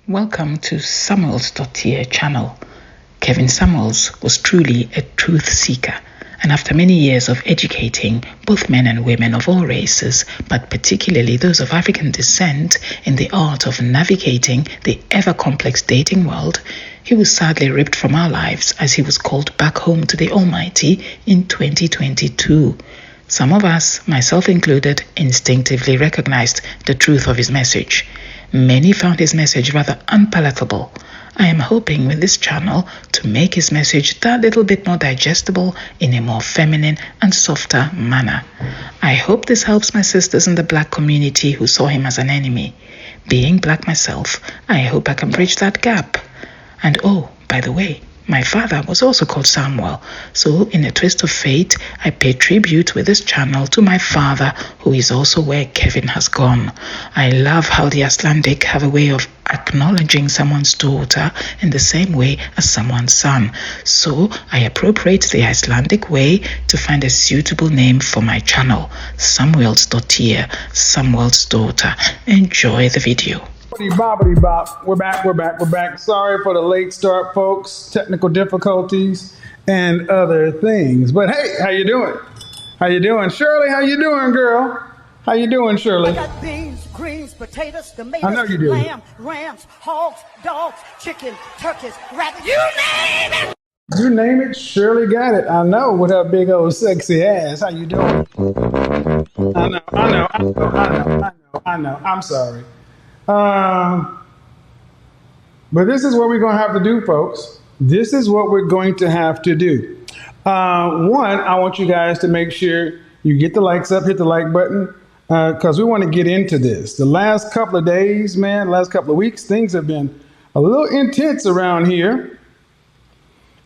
Welcome to Samuelsdottir channel. Kevin Samuels was truly a truth seeker, and after many years of educating both men and women of all races, but particularly those of African descent, in the art of navigating the ever-complex dating world, he was sadly ripped from our lives as he was called back home to the Almighty in 2022. Some of us, myself included, instinctively recognized the truth of his message. Many found his message rather unpalatable. I am hoping with this channel to make his message that little bit more digestible in a more feminine and softer manner. I hope this helps my sisters in the Black community who saw him as an enemy. Being Black myself, I hope I can bridge that gap. And oh, by the way, my father was also called Samuel, so in a twist of fate, I pay tribute with this channel to my father, who is also where Kevin has gone. I love how the Icelandic have a way of acknowledging someone's daughter in the same way as someone's son. So I appropriate the Icelandic way to find a suitable name for my channel, Samuelsdottir, Samuel's daughter. Enjoy the video. Bobbity bop. We're back. Sorry for the late start, folks. Technical difficulties and other things. But hey, how you doing? Shirley, how you doing, girl? How you doing, Shirley? I got beans, greens, potatoes, tomatoes, I know you do. lamb, rams, hogs, dogs, chicken, turkeys, rabbits, you name it! You name it, Shirley got it. I know, with her big old sexy ass. How you doing? I know. I'm sorry. But this is what we're going to have to do, folks. This is what we're going to have to do. One, I want you guys to make sure you get the likes up, hit the like button, because we want to get into this. The last couple of days, last couple of weeks, things have been a little intense around here.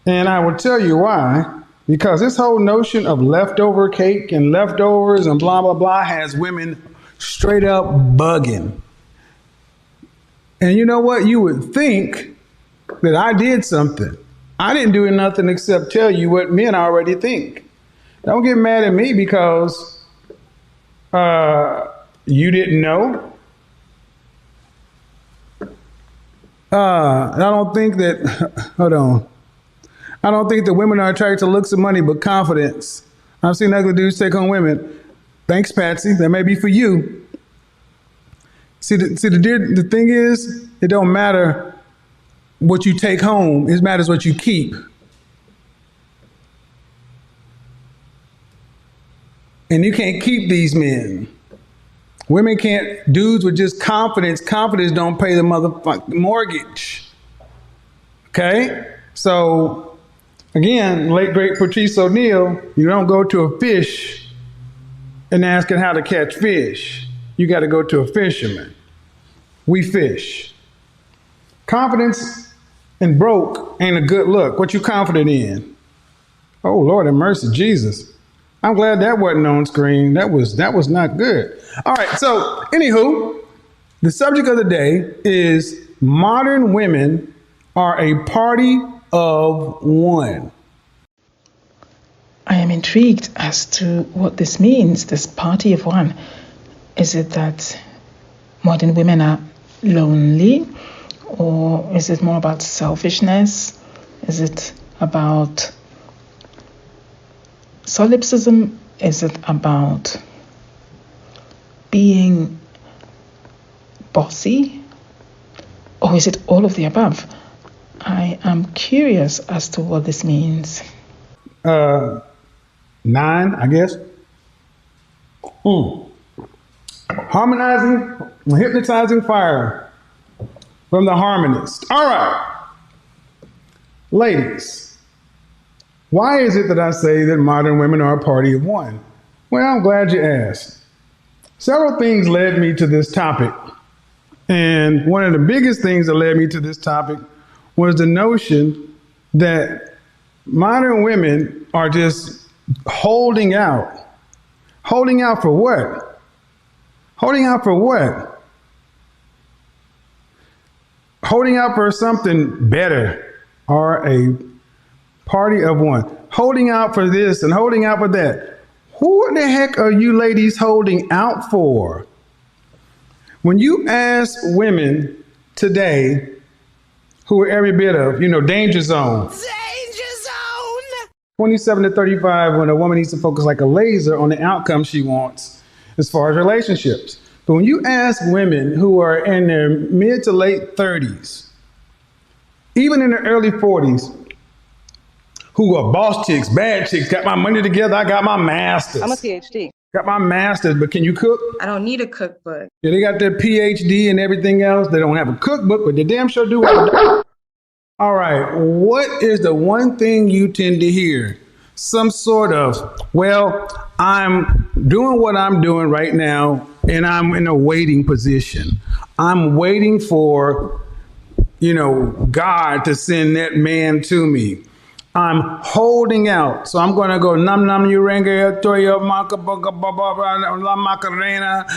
And I will tell you why. Because this whole notion of leftover cake and leftovers and blah, blah, blah has women straight up bugging. And you know what? You would think that I did something. I didn't do nothing except tell you what men already think. Don't get mad at me because you didn't know. I don't think that, hold on. I don't think that women are attracted to looks and money, but confidence. I've seen ugly dudes take on women. Thanks, Patsy. That may be for you. The thing is, it don't matter what you take home. It matters what you keep. And you can't keep these men. Women can't, dudes with just confidence. Confidence don't pay the motherfucking mortgage. Okay? So, again, late great Patrice O'Neal, you don't go to a fish and ask it how to catch fish. You got to go to a fisherman. We fish. Confidence and broke ain't a good look. What you confident in? Oh, Lord have mercy, Jesus. I'm glad that wasn't on screen. That was not good. All right, so anywho, the subject of the day is modern women are a party of one. I am intrigued as to what this means, this party of one. Is it that modern women are lonely, or is it more about selfishness? Is it about solipsism? Is it about being bossy? Or is it all of the above? I am curious as to what this means. 9, I guess. Harmonizing, hypnotizing fire from the harmonist. All right. Ladies, why is it that I say that modern women are a party of one? Well, I'm glad you asked. Several things led me to this topic. And one of the biggest things that led me to this topic was the notion that modern women are just holding out. Holding out for what? Holding out for what? Holding out for something better, or a party of one. Holding out for this and holding out for that. Who the heck are you ladies holding out for? When you ask women today who are every bit of, danger zone. Danger zone! 27 to 35, when a woman needs to focus like a laser on the outcome she wants as far as relationships. But when you ask women who are in their mid to late 30s, even in their early 40s, who are boss chicks, bad chicks, got my money together, I got my master's. I'm a PhD. Got my master's, but can you cook? I don't need a cookbook. Yeah, they got their PhD and everything else. They don't have a cookbook, but they damn sure do have a... All right, what is the one thing you tend to hear? Some sort of, well, I'm doing what I'm doing right now, and I'm in a waiting position. I'm waiting for, God to send that man to me. I'm holding out. So I'm going to go nam nam uranga toyo macarena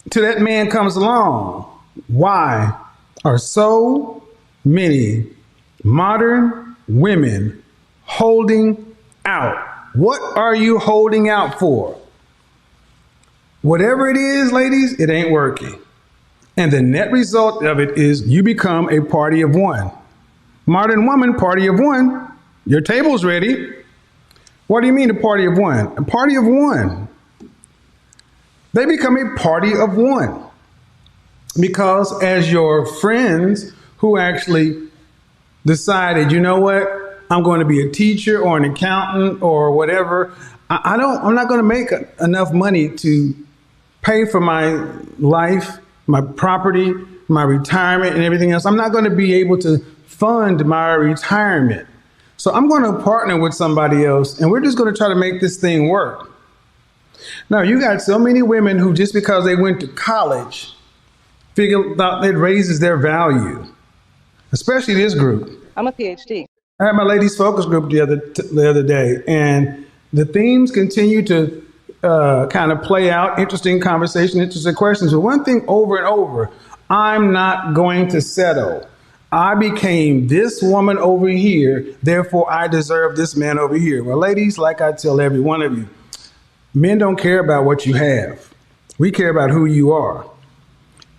till that man comes along. Why are so many modern women holding out? What are you holding out for? Whatever it is, ladies, it ain't working. And the net result of it is you become a party of one. Modern woman, party of one. Your table's ready. What do you mean a party of one? A party of one. They become a party of one. Because as your friends who actually decided, you know what, I'm going to be a teacher or an accountant or whatever, I'm not going to make enough money to pay for my life, my property, my retirement and everything else. I'm not going to be able to fund my retirement. So I'm going to partner with somebody else and we're just going to try to make this thing work. Now, you got so many women who just because they went to college figured out it raises their value, especially this group. I'm a PhD. I had my ladies focus group the other day, and the themes continue to kind of play out, interesting conversation, interesting questions. But one thing over and over, I'm not going to settle. I became this woman over here, therefore I deserve this man over here. Well, ladies, like I tell every one of you, men don't care about what you have. We care about who you are.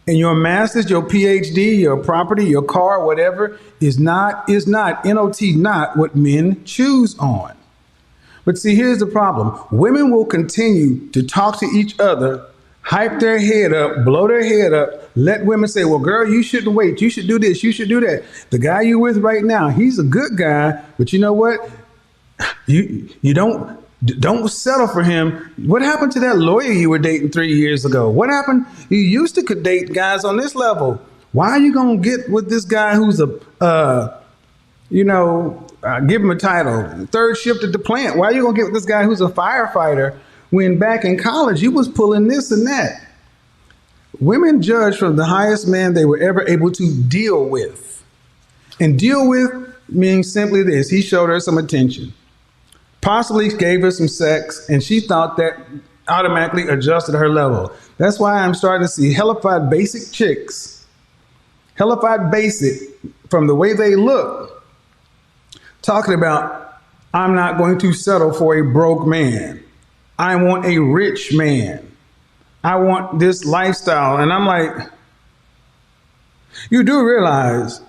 And your master's, your PhD, your property, your car, whatever, is not, N-O-T, not what men choose on. But see, here's the problem. Women will continue to talk to each other, hype their head up, blow their head up, let women say, well, girl, you shouldn't wait. You should do this. You should do that. The guy you're with right now, he's a good guy, but you know what? You don't settle for him. What happened to that lawyer you were dating 3 years ago? What happened? You used to could date guys on this level. Why are you going to get with this guy who's give him a title, third shift at the plant? Why are you going to get with this guy who's a firefighter when back in college you was pulling this and that? Women judge from the highest man they were ever able to deal with. And deal with means simply this. He showed her some attention, possibly gave her some sex, and she thought that automatically adjusted her level. That's why I'm starting to see hellified basic chicks, hellified basic from the way they look, talking about, I'm not going to settle for a broke man. I want a rich man. I want this lifestyle. And I'm like, you do realize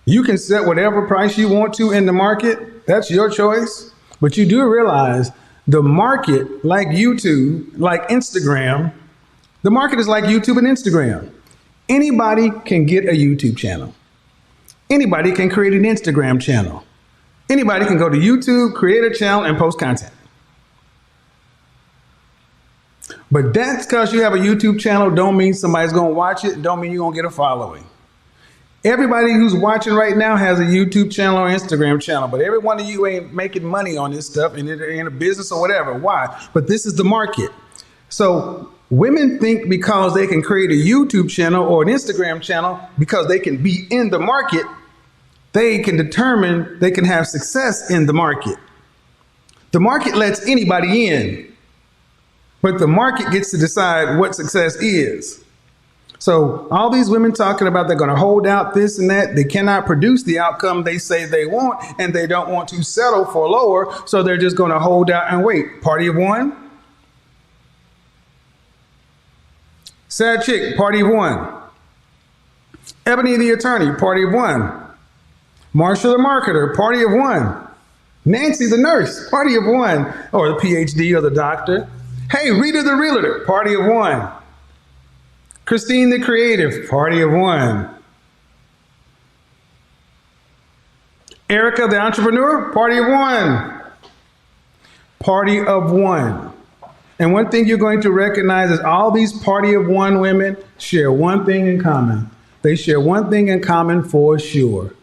you can set whatever price you want to in the market. That's your choice. But you do realize the market, like YouTube, like Instagram, the market is like YouTube and Instagram. Anybody can get a YouTube channel. Anybody can create an Instagram channel. Anybody can go to YouTube, create a channel, and post content. But that's because you have a YouTube channel don't mean somebody's going to watch it, don't mean you're going to get a following. Everybody who's watching right now has a YouTube channel or Instagram channel, but every one of you ain't making money on this stuff and they're in a business or whatever. Why? But this is the market. So women think because they can create a YouTube channel or an Instagram channel, because they can be in the market, they can determine they can have success in the market. The market lets anybody in, but the market gets to decide what success is. So all these women talking about they're going to hold out this and that, they cannot produce the outcome they say they want, and they don't want to settle for lower, so they're just going to hold out and wait. Party of one. Sad Chick, party of one. Ebony the attorney, party of one. Marsha the marketer, party of one. Nancy the nurse, party of one. Or the PhD or the doctor. Hey, Rita the realtor, party of one. Christine the creative, party of one. Erica the entrepreneur, party of one. Party of one. And one thing you're going to recognize is all these party of one women share one thing in common. They share one thing in common for sure.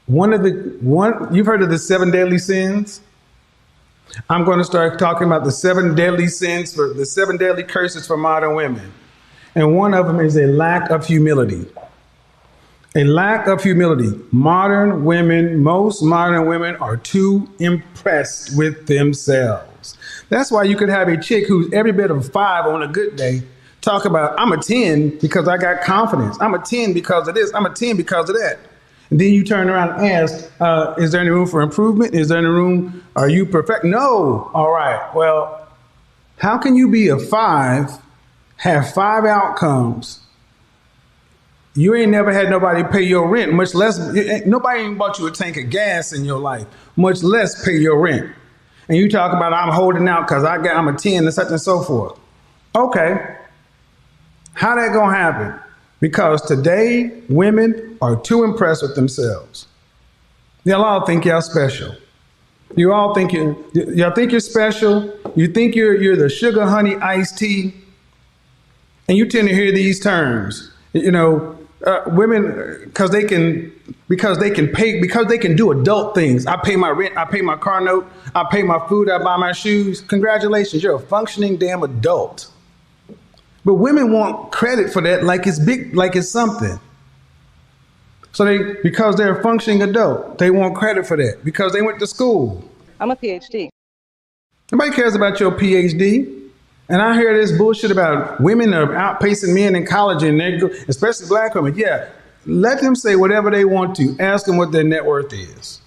You've heard of the 7 deadly sins? I'm going to start talking about the 7 deadly sins, for the 7 deadly curses for modern women. And one of them is a lack of humility. A lack of humility. Most modern women are too impressed with themselves. That's why you could have a chick who's every bit of a 5 on a good day talk about, I'm a 10 because I got confidence. I'm a 10 because of this. I'm a 10 because of that. And then you turn around and ask, is there any room for improvement? Is there any room? Are you perfect? No. All right. Well, how can you be a 5, have 5 outcomes? You ain't never had nobody pay your rent, much less, nobody even bought you a tank of gas in your life, much less pay your rent. And you talk about, I'm holding out because I'm a 10 and such and so forth. Okay. How that gonna happen? Because today, women are too impressed with themselves. Y'all all think y'all special. You all think y'all think you're special. You think you're the sugar, honey, iced tea. And you tend to hear these terms. Women, because they can do adult things. I pay my rent, I pay my car note, I pay my food, I buy my shoes. Congratulations, you're a functioning damn adult. But women want credit for that like it's big, like it's something. So because they're a functioning adult, they want credit for that because they went to school. I'm a PhD. Nobody cares about your PhD. And I hear this bullshit about women are outpacing men in college, and especially black women. Yeah, let them say whatever they want to. Ask them what their net worth is.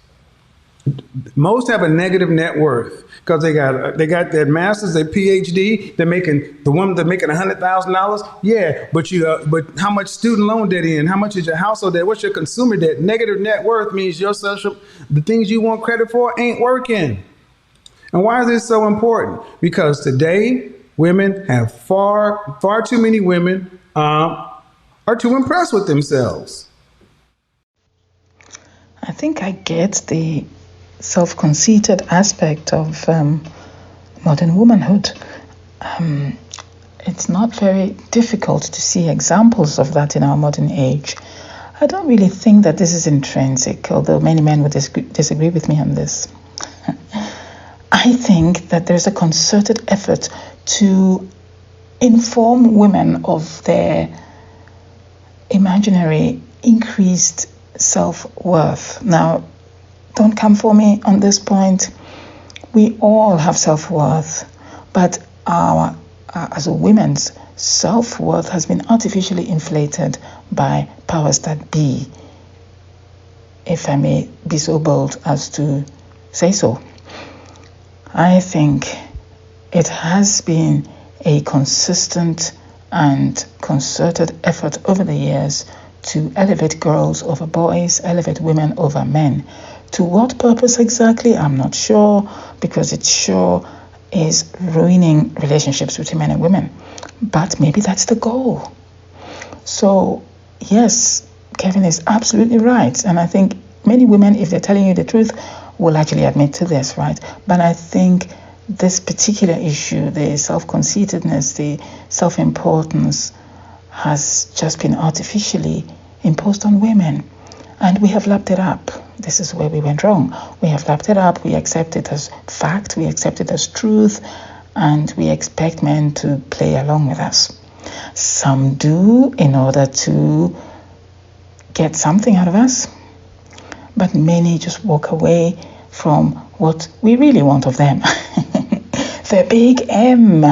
Most have a negative net worth because they got their master's, their PhD. They're making $100,000. Yeah, but how much student loan debt in? How much is your household debt? What's your consumer debt? Negative net worth means the things you want credit for ain't working. And why is this so important? Because today, women have far too many women are too impressed with themselves. I think I get the self-conceited aspect of modern womanhood. It's not very difficult to see examples of that in our modern age. I don't really think that this is intrinsic, although many men would disagree with me on this. I think that there's a concerted effort to inform women of their imaginary increased self-worth. Now, don't come for me on this point. We all have self-worth, but as a women's self-worth has been artificially inflated by powers that be, if I may be so bold as to say so. I think it has been a consistent and concerted effort over the years to elevate girls over boys, elevate women over men. To what purpose exactly? I'm not sure, because it sure is ruining relationships between men and women. But maybe that's the goal. So, yes, Kevin is absolutely right. And I think many women, if they're telling you the truth, will actually admit to this, right? But I think this particular issue, the self-conceitedness, the self-importance, has just been artificially imposed on women. And we have lapped it up. This is where we went wrong. We have lapped it up. We accept it as fact. We accept it as truth. And we expect men to play along with us. Some do in order to get something out of us. But many just walk away from what we really want of them. The big M.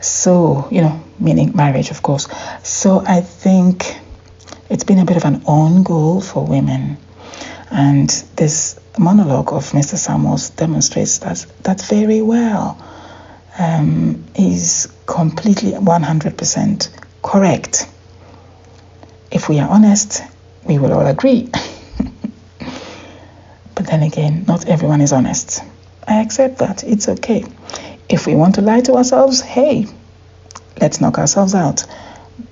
So, meaning marriage, of course. So I think it's been a bit of an own goal for women. And this monologue of Mr. Samuels demonstrates that very well. is completely 100% correct. If we are honest, we will all agree. But then again, not everyone is honest. I accept that. It's okay. If we want to lie to ourselves, hey, let's knock ourselves out.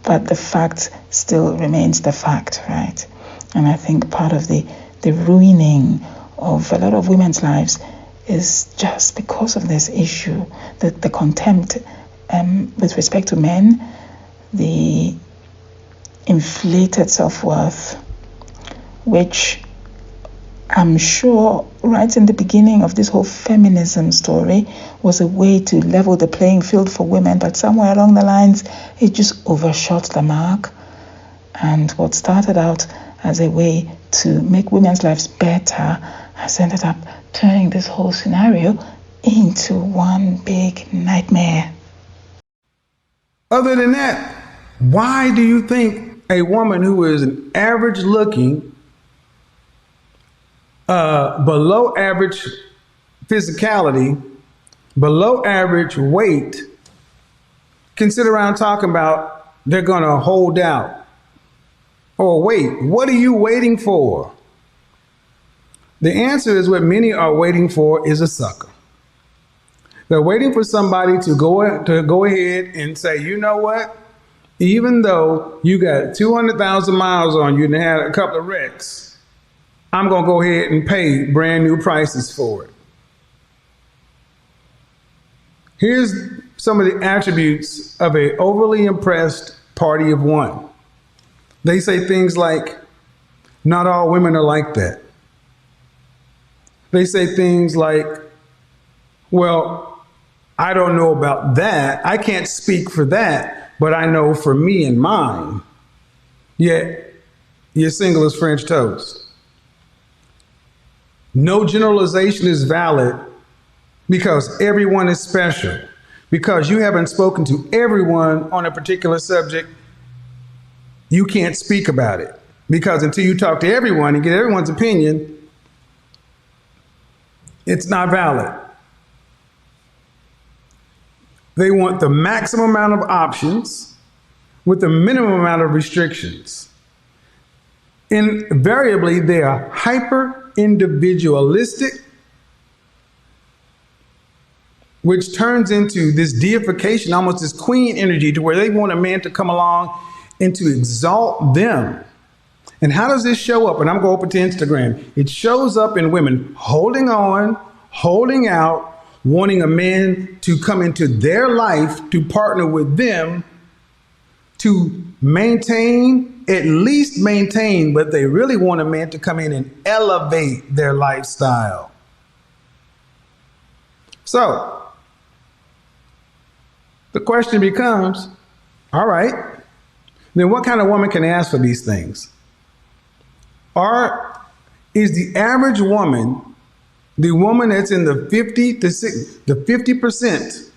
But the fact still remains the fact, right? And I think part of the ruining of a lot of women's lives is just because of this issue, the contempt with respect to men, the inflated self-worth, which I'm sure right in the beginning of this whole feminism story was a way to level the playing field for women, but somewhere along the lines, it just overshot the mark. And what started out as a way to make women's lives better has ended up turning this whole scenario into one big nightmare. Other than that, why do you think a woman who is an average looking, below average physicality, below average weight, can sit around talking about they're going to hold out? Or wait, what are you waiting for? The answer is what many are waiting for is a sucker. They're waiting for somebody to go ahead and say, you know what? Even though you got 200,000 miles on you and had a couple of wrecks, I'm going to go ahead and pay brand new prices for it. Here's some of the attributes of an overly impressed party of one. They say things like, not all women are like that. They say things like, well, I don't know about that. I can't speak for that, but I know for me and mine. Yet, you're single as French toast. No generalization is valid because everyone is special. Because you haven't spoken to everyone on a particular subject, you can't speak about it. Because until you talk to everyone and get everyone's opinion, it's not valid. They want the maximum amount of options with the minimum amount of restrictions. Invariably, they are hyper-individualistic, which turns into this deification, almost this queen energy, to where they want a man to come along and to exalt them. And how does this show up? And I'm going to open to Instagram. It shows up in women holding on, holding out, wanting a man to come into their life to partner with them to maintain, at least maintain, but they really want a man to come in and elevate their lifestyle. So the question becomes, all right, then what kind of woman can ask for these things? Is the average woman, the woman that's in the 50%,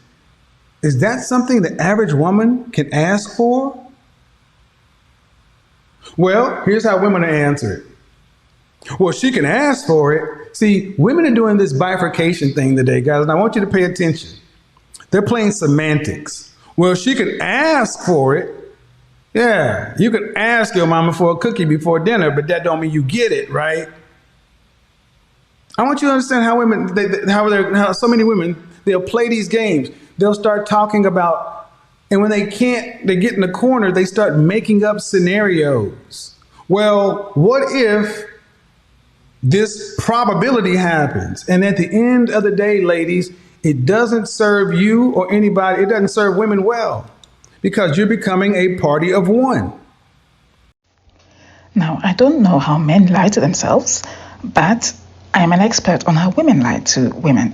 is that something the average woman can ask for? Well, here's how women answer it. Well, she can ask for it. See, women are doing this bifurcation thing today, guys, and I want you to pay attention. They're playing semantics. Well, she could ask for it. Yeah, you could ask your mama for a cookie before dinner, but that don't mean you get it, right? I want you to understand how women, how so many women, they'll play these games. They'll start talking about, and when they can't, they get in the corner, they start making up scenarios. Well, what if this probability happens? And at the end of the day, ladies, it doesn't serve you or anybody, it doesn't serve women well, because you're becoming a party of one. Now, I don't know how men lie to themselves, but I am an expert on how women lie to women,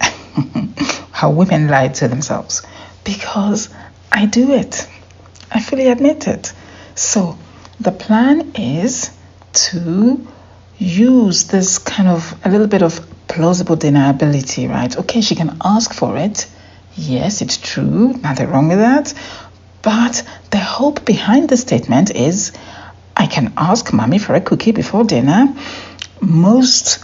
how women lie to themselves, because I do it. I fully admit it. So the plan is to use this kind of a little bit of plausible deniability, right? Okay, she can ask for it. Yes, it's true. Nothing wrong with that. But the hope behind the statement is, I can ask mommy for a cookie before dinner. Most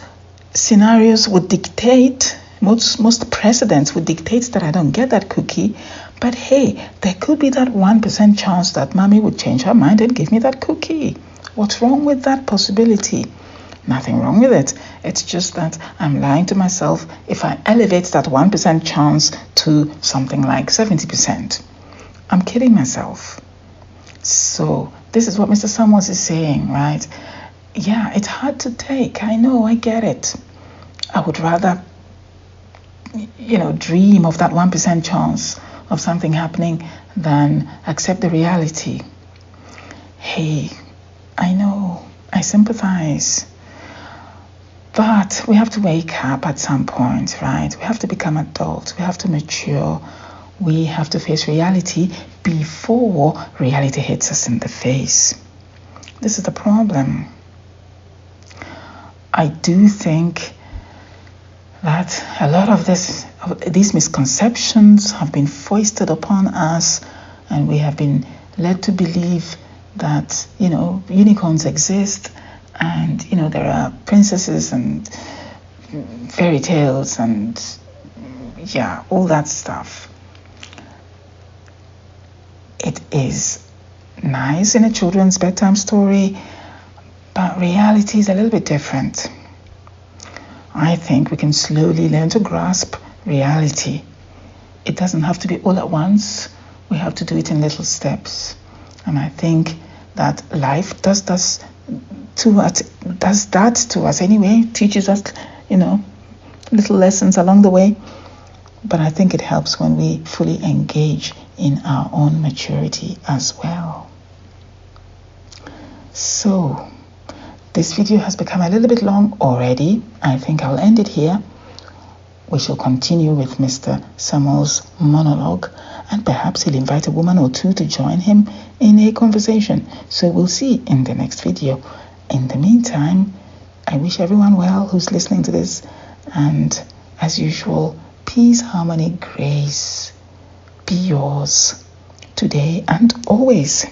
scenarios would dictate, most presidents would dictate that I don't get that cookie. But hey, there could be that 1% chance that mommy would change her mind and give me that cookie. What's wrong with that possibility? Nothing wrong with it. It's just that I'm lying to myself if I elevate that 1% chance to something like 70%. I'm kidding myself. So this is what Mr. Samuels is saying, right? Yeah, it's hard to take. I know, I get it. I would rather, dream of that 1% chance of something happening than accept the reality. Hey, I know, I sympathize. But we have to wake up at some point, right? We have to become adults. We have to mature. We have to face reality before reality hits us in the face. This is the problem. I do think that a lot of these misconceptions have been foisted upon us, and we have been led to believe that, unicorns exist, and, there are princesses and fairy tales and, all that stuff. It is nice in a children's bedtime story, but reality is a little bit different. I think we can slowly learn to grasp reality. It doesn't have to be all at once. We have to do it in little steps. And I think that life does that to us anyway, teaches us, little lessons along the way. But I think it helps when we fully engage in our own maturity as well. So, this video has become a little bit long already. I think I'll end it here. We shall continue with Mr. Samuels' monologue, and perhaps he'll invite a woman or two to join him in a conversation. So we'll see in the next video. In the meantime, I wish everyone well who's listening to this, and as usual, peace, harmony, grace be yours today and always.